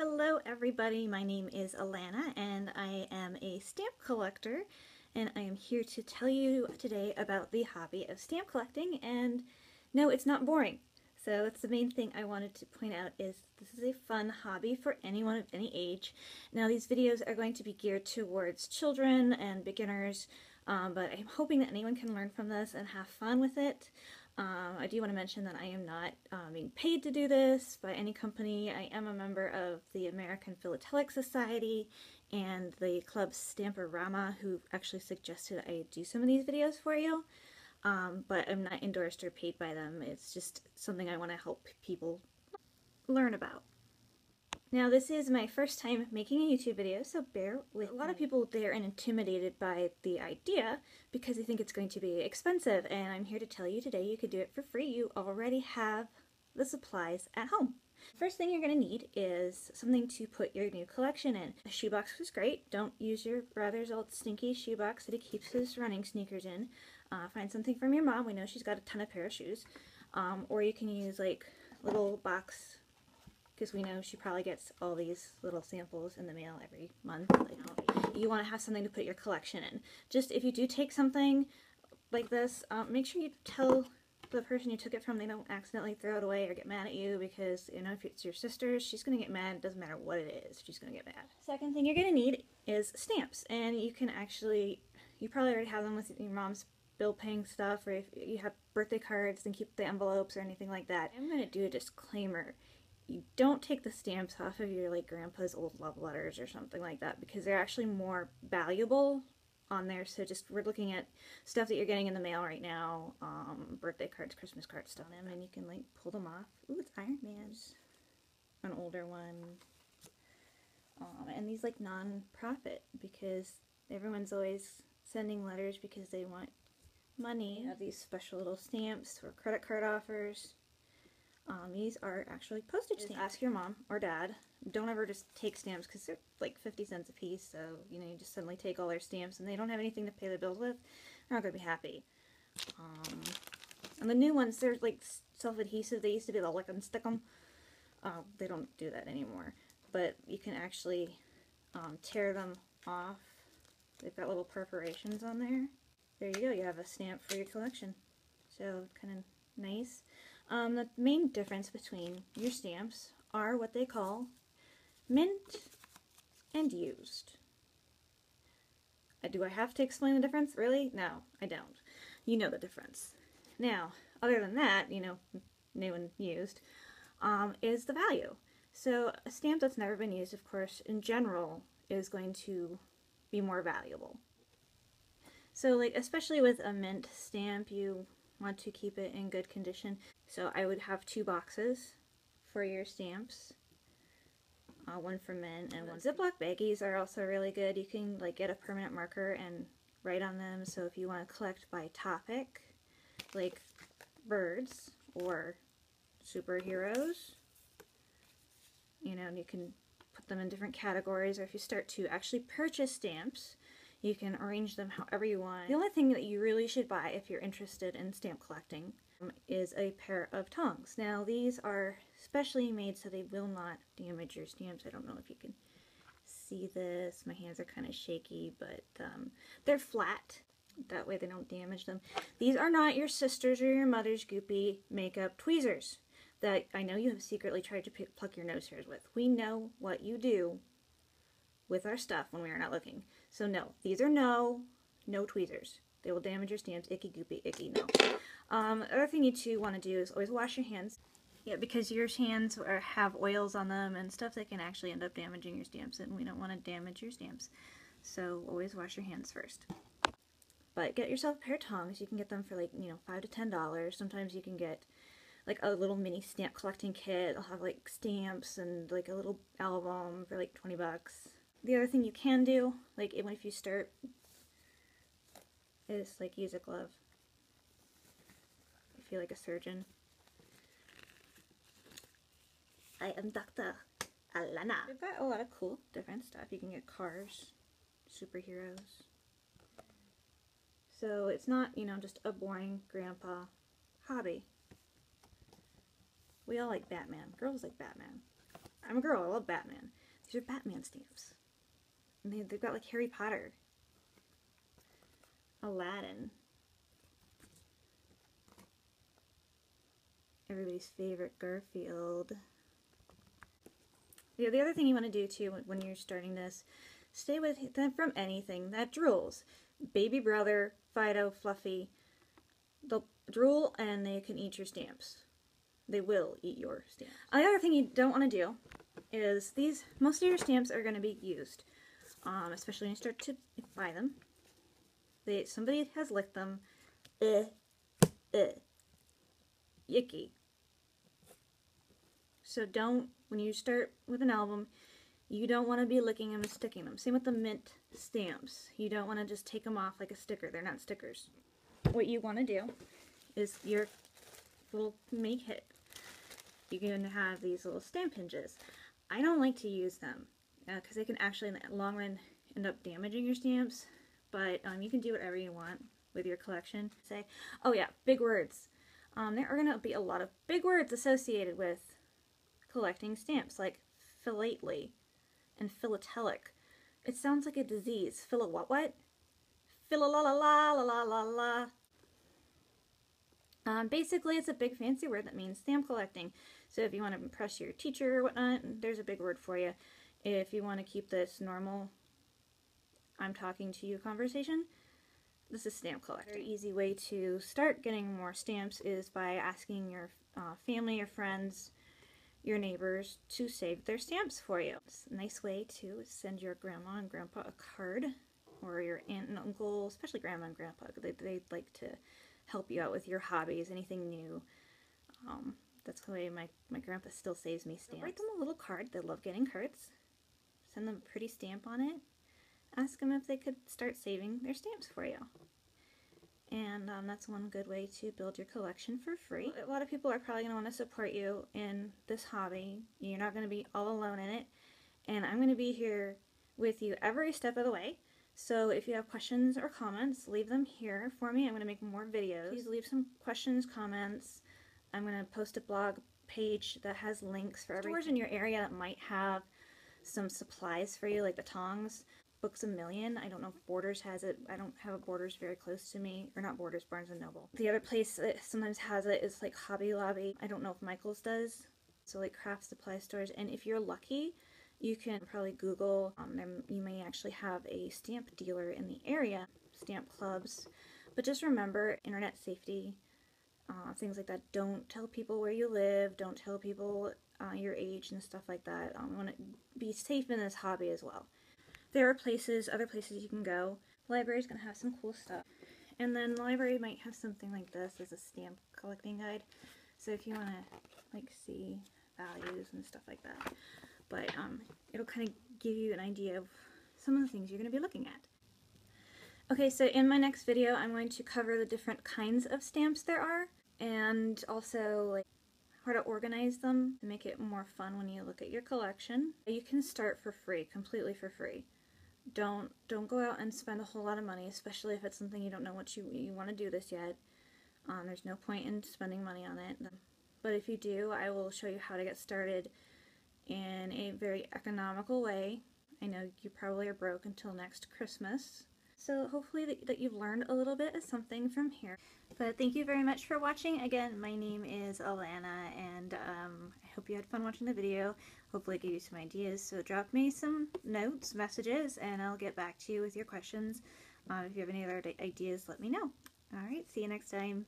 Hello everybody, my name is Alana and I am a stamp collector, and I am here to tell you today about the hobby of stamp collecting. And no, it's not boring. So that's the main thing I wanted to point out, is this is a fun hobby for anyone of any age. Now these videos are going to be geared towards children and beginners, but I'm hoping that anyone can learn from this and have fun with it. I do want to mention that I am not being paid to do this by any company. I am a member of the American Philatelic Society and the club Stamporama, who actually suggested I do some of these videos for you. But I'm not endorsed or paid by them. It's just something I want to help people learn about. Now this is my first time making a YouTube video, so bear with me. A lot of people, they are intimidated by the idea because they think it's going to be expensive, and I'm here to tell you today you could do it for free. You already have the supplies at home. First thing you're going to need is something to put your new collection in. A shoebox is great. Don't use your brother's old stinky shoebox that he keeps his running sneakers in. Find something from your mom. We know she's got a ton of pair of shoes. Or you can use like a little box, because we know she probably gets all these little samples in the mail every month. You want to have something to put your collection in. Just if you do take something like this, make sure you tell the person you took it from they don't accidentally throw it away or get mad at you, because you know, if it's your sister's, she's going to get mad. It doesn't matter what it is, she's going to get mad. Second thing you're going to need is stamps, and you can actually, you probably already have them with your mom's bill paying stuff, or if you have birthday cards, then keep the envelopes or anything like that. I'm going to do a disclaimer. You don't take the stamps off of your grandpa's old love letters or something like that, because they're actually more valuable on there. So just, we're looking at stuff that you're getting in the mail right now, birthday cards, Christmas cards, stuff, and you can pull them off. Ooh, it's Iron Man's, an older one, and these non-profit, because everyone's always sending letters because they want money. You have these special little stamps for credit card offers. These are actually postage stamps. Ask your mom or dad. Don't ever just take stamps, because they're like 50 cents a piece, so you just suddenly take all their stamps and they don't have anything to pay the bills with. They're not going to be happy. And the new ones, they're like self-adhesive. They used to be the lick and stick 'em. They don't do that anymore. But you can actually tear them off. They've got little perforations on there. There you go, you have a stamp for your collection. So kind of nice. The main difference between your stamps are what they call mint and used. Do I have to explain the difference? Really? No, I don't. You know the difference. Now, other than that, new and used, is the value. So a stamp that's never been used, of course, in general, is going to be more valuable. So especially with a mint stamp, you want to keep it in good condition. So I would have 2 boxes for your stamps, one for mint and one Ziploc baggies are also really good. You can get a permanent marker and write on them. So if you want to collect by topic, like birds or superheroes, you can put them in different categories. Or if you start to actually purchase stamps, you can arrange them however you want. The only thing that you really should buy if you're interested in stamp collecting is a pair of tongs. Now these are specially made so they will not damage your stamps. I don't know if you can see this. My hands are kind of shaky, but they're flat. That way they don't damage them. These are not your sister's or your mother's goopy makeup tweezers that I know you have secretly tried to pluck your nose hairs with. We know what you do with our stuff when we are not looking. So no, these are no tweezers. They will damage your stamps. Icky, goopy, icky, no. The other thing you two want to do is always wash your hands. Yeah, because your hands have oils on them and stuff that can actually end up damaging your stamps, and we don't want to damage your stamps. So always wash your hands first. But get yourself a pair of tongs. You can get them for $5 to $10. Sometimes you can get a little mini stamp collecting kit. I'll have stamps and a little album for $20 bucks. The other thing you can do, even if you start, is use a glove. I feel like a surgeon. I am Dr. Alana. We've got a lot of cool different stuff. You can get cars, superheroes. So it's not, just a boring grandpa hobby. We all like Batman. Girls like Batman. I'm a girl, I love Batman. These are Batman stamps. And they've got like Harry Potter, Aladdin, everybody's favorite Garfield. Yeah, the other thing you want to do too when you're starting this, stay with them from anything that drools. Baby brother, Fido, Fluffy, they'll drool and they can eat your stamps. They will eat your stamps. The other thing you don't want to do is most of your stamps are going to be used, especially when you start to buy them. Somebody has licked them. Yucky. So when you start with an album, you don't want to be licking them and sticking them. Same with the mint stamps. You don't want to just take them off like a sticker. They're not stickers. What you want to do is your little make kit. You can have these little stamp hinges. I don't like to use them because they can actually in the long run end up damaging your stamps, but you can do whatever you want with your collection. Say, oh yeah, big words. There are going to be a lot of big words associated with collecting stamps, like philately and philatelic. It sounds like a disease. What? Phila-la-la-la-la-la-la. Basically, it's a big fancy word that means stamp collecting. So if you want to impress your teacher or whatnot, there's a big word for you. If you want to keep this normal, I'm talking to you conversation, this is stamp collecting. A very easy way to start getting more stamps is by asking your family or friends, your neighbors, to save their stamps for you. It's a nice way to send your grandma and grandpa a card, or your aunt and uncle, especially grandma and grandpa. They like to help you out with your hobbies, anything new. That's the way my grandpa still saves me stamps. Write them a little card. They love getting cards. Send them a pretty stamp on it. Ask them if they could start saving their stamps for you. And that's one good way to build your collection for free. A lot of people are probably going to want to support you in this hobby. You're not going to be all alone in it. And I'm going to be here with you every step of the way. So if you have questions or comments, leave them here for me. I'm going to make more videos. Please leave some questions, comments. I'm going to post a blog page that has links for everything. Stores in your area that might have some supplies for you, like the tongs. Books A Million. I don't know if Borders has it. I don't have a Borders very close to me. Or not Borders, Barnes & Noble. The other place that sometimes has it is like Hobby Lobby. I don't know if Michael's does. So like craft supply stores. And if you're lucky, you can probably Google. You may actually have a stamp dealer in the area. Stamp clubs. But just remember, internet safety. Things like that. Don't tell people where you live. Don't tell people your age and stuff like that. You want to be safe in this hobby as well. There are other places you can go. The library's going to have some cool stuff. And then the library might have something like this as a stamp collecting guide. So if you want to like see values and stuff like that. But it'll kind of give you an idea of some of the things you're going to be looking at. Okay, so in my next video I'm going to cover the different kinds of stamps there are. And also like how to organize them to make it more fun when you look at your collection. You can start for free, completely for free. Don't go out and spend a whole lot of money, especially if it's something you don't know what you want to do this yet. There's no point in spending money on it. But if you do, I will show you how to get started in a very economical way. I know you probably are broke until next Christmas. So hopefully that you've learned a little bit of something from here. But thank you very much for watching. Again, my name is Alana, and I hope you had fun watching the video. Hopefully it gave you some ideas. So drop me some notes, messages, and I'll get back to you with your questions. If you have any other ideas, let me know. Alright, see you next time.